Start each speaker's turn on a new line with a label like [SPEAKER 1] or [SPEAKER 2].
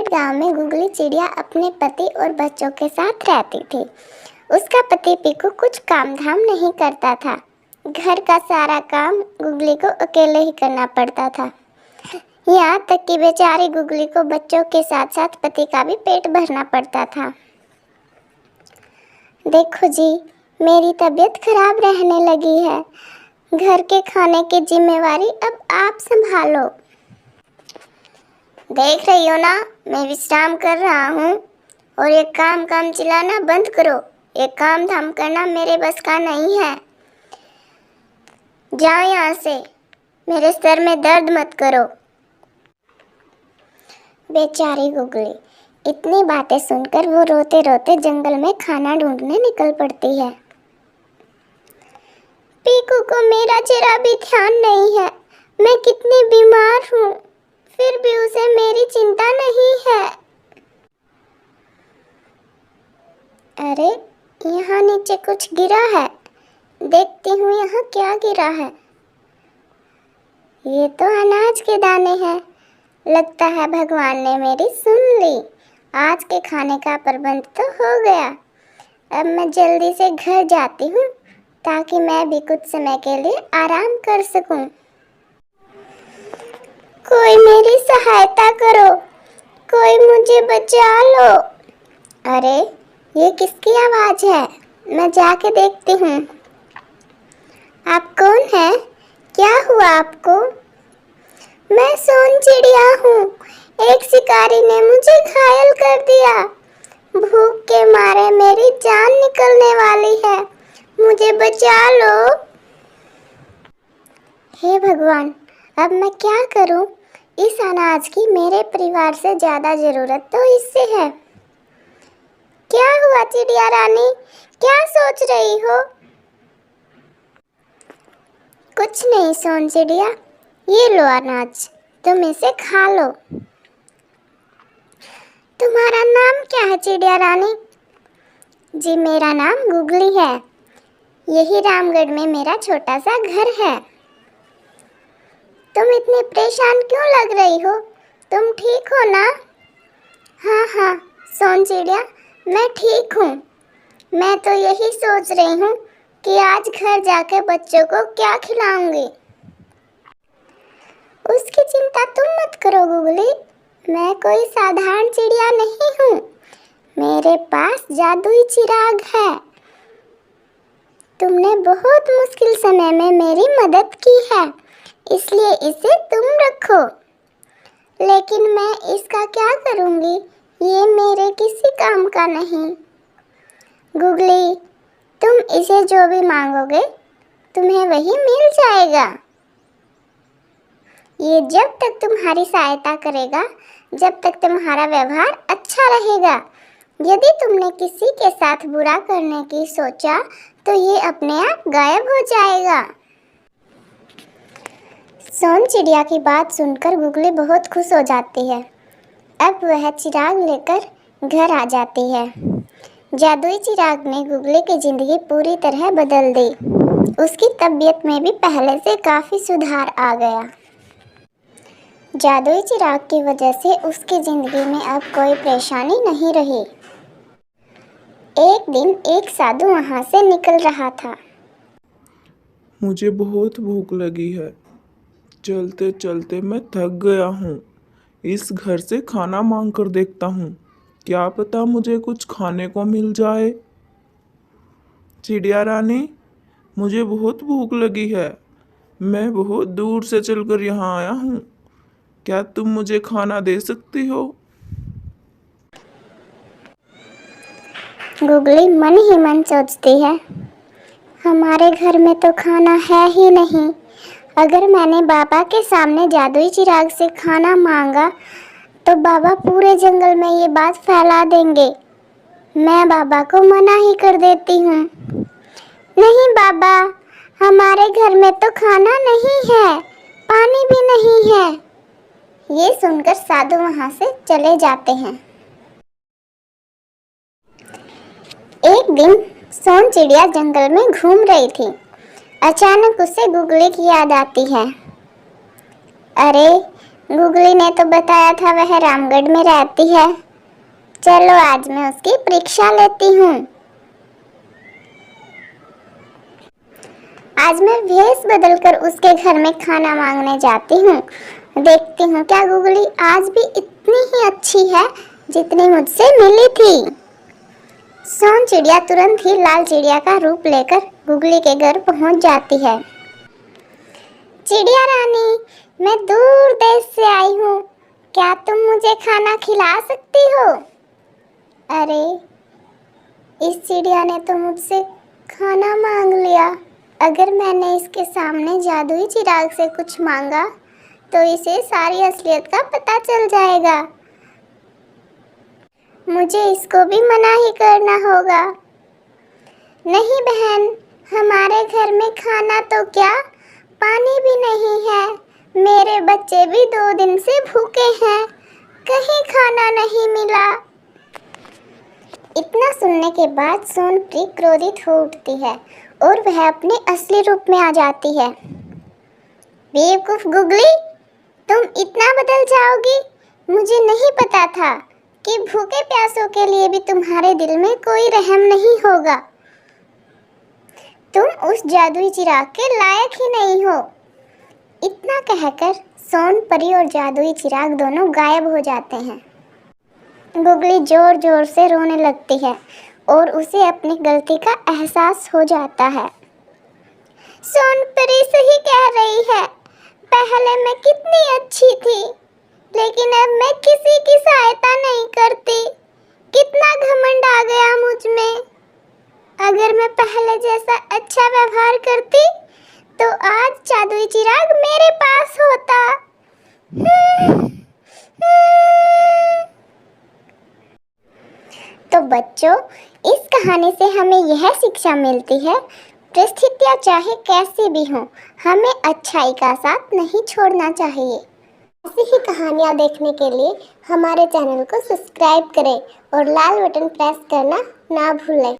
[SPEAKER 1] गांव में गुगली चिड़िया अपने पति और बच्चों के साथ रहती थी। उसका पति पीकू कुछ काम धाम नहीं करता था। घर का सारा काम गुगली को अकेले ही करना पड़ता था। यहाँ तक कि बेचारी गुगली को बच्चों के साथ साथ पति का भी पेट भरना पड़ता था। देखो जी, मेरी तबीयत खराब रहने लगी है। घर के खाने की जिम्मेवारी अब आप संभालो। देख रही हो ना, मैं विश्राम कर रहा हूँ और ये काम चिल्लाना बंद करो। ये काम धाम करना मेरे बस का नहीं है। जाओ यहाँ से, मेरे सर में दर्द मत करो। बेचारी गुगली इतनी बातें सुनकर वो रोते रोते जंगल में खाना ढूंढने निकल पड़ती है। पीकू को मेरा जरा भी ध्यान नहीं है। मैं कितनी बीमार हूँ, फिर भी उसे मेरी चिंता नहीं है। अरे, यहाँ नीचे कुछ गिरा है। देखती हूँ यहाँ क्या गिरा है। ये तो अनाज के दाने हैं। लगता है भगवान ने मेरी सुन ली। आज के खाने का प्रबंध तो हो गया। अब मैं जल्दी से घर जाती हूँ ताकि मैं भी कुछ समय के लिए आराम कर सकूं। कोई मेरी सहायता करो, कोई मुझे बचा लो। अरे, ये किसकी आवाज़ है? मैं जाके देखती हूँ। आप कौन हैं? क्या हुआ आपको? मैं सोन चिड़िया हूँ। एक शिकारी ने मुझे घायल कर दिया। भूख के मारे मेरी जान निकलने वाली है। मुझे बचा लो। हे भगवान, अब मैं क्या करूं? इस अनाज की मेरे परिवार से ज़्यादा ज़रूरत तो इससे है। क्या हुआ चिड़िया रानी? क्या सोच रही हो? कुछ नहीं सोन चिड़िया, ये लो अनाज, तुम इसे खा लो। तुम्हारा नाम क्या है चिड़िया रानी? जी, मेरा नाम गुगली है। यही रामगढ़ में मेरा छोटा सा घर है। तुम इतनी परेशान क्यों लग रही हो? तुम ठीक हो ना? हाँ, सोन चिड़िया, मैं ठीक हूँ। मैं तो यही सोच रही हूँ कि आज घर जाके बच्चों को क्या खिलाऊंगी। उसकी चिंता तुम मत करो गुगली, मैं कोई साधारण चिड़िया नहीं हूँ। मेरे पास जादुई चिराग है। तुमने बहुत मुश्किल समय में मेरी मदद की है, इसलिए इसे तुम रखो। लेकिन मैं इसका क्या करूँगी? ये मेरे किसी काम का नहीं। गुगली, तुम इसे जो भी मांगोगे तुम्हें वही मिल जाएगा। ये जब तक तुम्हारी सहायता करेगा, जब तक तुम्हारा व्यवहार अच्छा रहेगा। यदि तुमने किसी के साथ बुरा करने की सोचा तो ये अपने आप गायब हो जाएगा। सोन चिड़िया की बात सुनकर गुगली बहुत खुश हो जाती है। अब वह चिराग लेकर घर आ जाती है। जादुई चिराग ने गुगली की जिंदगी पूरी तरह बदल दी। उसकी तबीयत में भी पहले से काफ़ी सुधार आ गया। जादुई चिराग की वजह से उसकी ज़िंदगी में अब कोई परेशानी नहीं रही। एक दिन एक साधु वहाँ से निकल रहा था।
[SPEAKER 2] मुझे बहुत भूख लगी है। चलते चलते मैं थक गया हूँ। इस घर से खाना मांग कर देखता हूँ, क्या पता मुझे कुछ खाने को मिल जाए। चिड़िया रानी, मुझे बहुत भूख लगी है। मैं बहुत दूर से चलकर यहाँ आया हूँ। क्या तुम मुझे खाना दे सकती हो?
[SPEAKER 1] गुगली मन ही मन सोचती है, हमारे घर में तो खाना है ही नहीं। अगर मैंने बाबा के सामने जादुई चिराग से खाना मांगा तो बाबा पूरे जंगल में ये बात फैला देंगे। मैं बाबा को मना ही कर देती हूँ। नहीं बाबा, हमारे घर में तो खाना नहीं है, पानी भी नहीं है। ये सुनकर साधु वहाँ से चले जाते हैं। एक दिन सोन चिड़िया जंगल में घूम रही थी। अचानक उसे गुगली की याद आती है। अरे, गुगली ने तो बताया था वह रामगढ़ में रहती है। चलो आज मैं उसकी परीक्षा लेती हूँ। आज मैं भेष बदलकर उसके घर में खाना मांगने जाती हूँ। देखती हूँ क्या गुगली आज भी इतनी ही अच्छी है जितनी मुझसे मिली थी। सोन चिड़िया तुरंत ही लाल चिड़िया का रूप लेकर गुगली के घर पहुँच जाती है। चिड़िया रानी, मैं दूर देश से आई हूँ, क्या तुम मुझे खाना खिला सकती हो? अरे, इस चिड़िया ने तो मुझसे खाना मांग लिया। अगर मैंने इसके सामने जादुई चिराग से कुछ मांगा तो इसे सारी असलियत का पता चल जाएगा। मुझे इसको भी मना ही करना होगा। नहीं बहन, हमारे घर में खाना तो क्या, पानी भी नहीं है। मेरे बच्चे भी 2 दिन से भूखे हैं, कहीं खाना नहीं मिला। इतना सुनने के बाद सोनपरी क्रोधित हो उठती है और वह अपने असली रूप में आ जाती है। बेवकूफ गुगली, तुम इतना बदल जाओगी? मुझे नहीं पता था कि भूखे प्यासों के लिए भी तुम्हारे दिल में कोई रहम नहीं होगा। तुम उस जादुई चिराग के लायक ही नहीं हो। इतना कहकर सोनपरी और जादुई चिराग दोनों गायब हो जाते हैं। गुगली जोर जोर से रोने लगती है और उसे अपनी गलती का एहसास हो जाता है। सोनपरी सही कह रही है, पहले मैं कितनी अच्छी थी, लेकिन अब मैं किसी की सहायता नहीं करती। कितना घमंड आ गया मुझ में। अगर मैं पहले जैसा अच्छा व्यवहार करती तो आज जादुई चिराग मेरे पास होता। तो बच्चों, इस कहानी से हमें यह शिक्षा मिलती है, परिस्थितियाँ चाहे कैसी भी हों, हमें अच्छाई का साथ नहीं छोड़ना चाहिए। ऐसी ही कहानियाँ देखने के लिए हमारे चैनल को सब्सक्राइब करें और लाल बटन प्रेस करना ना भूलें।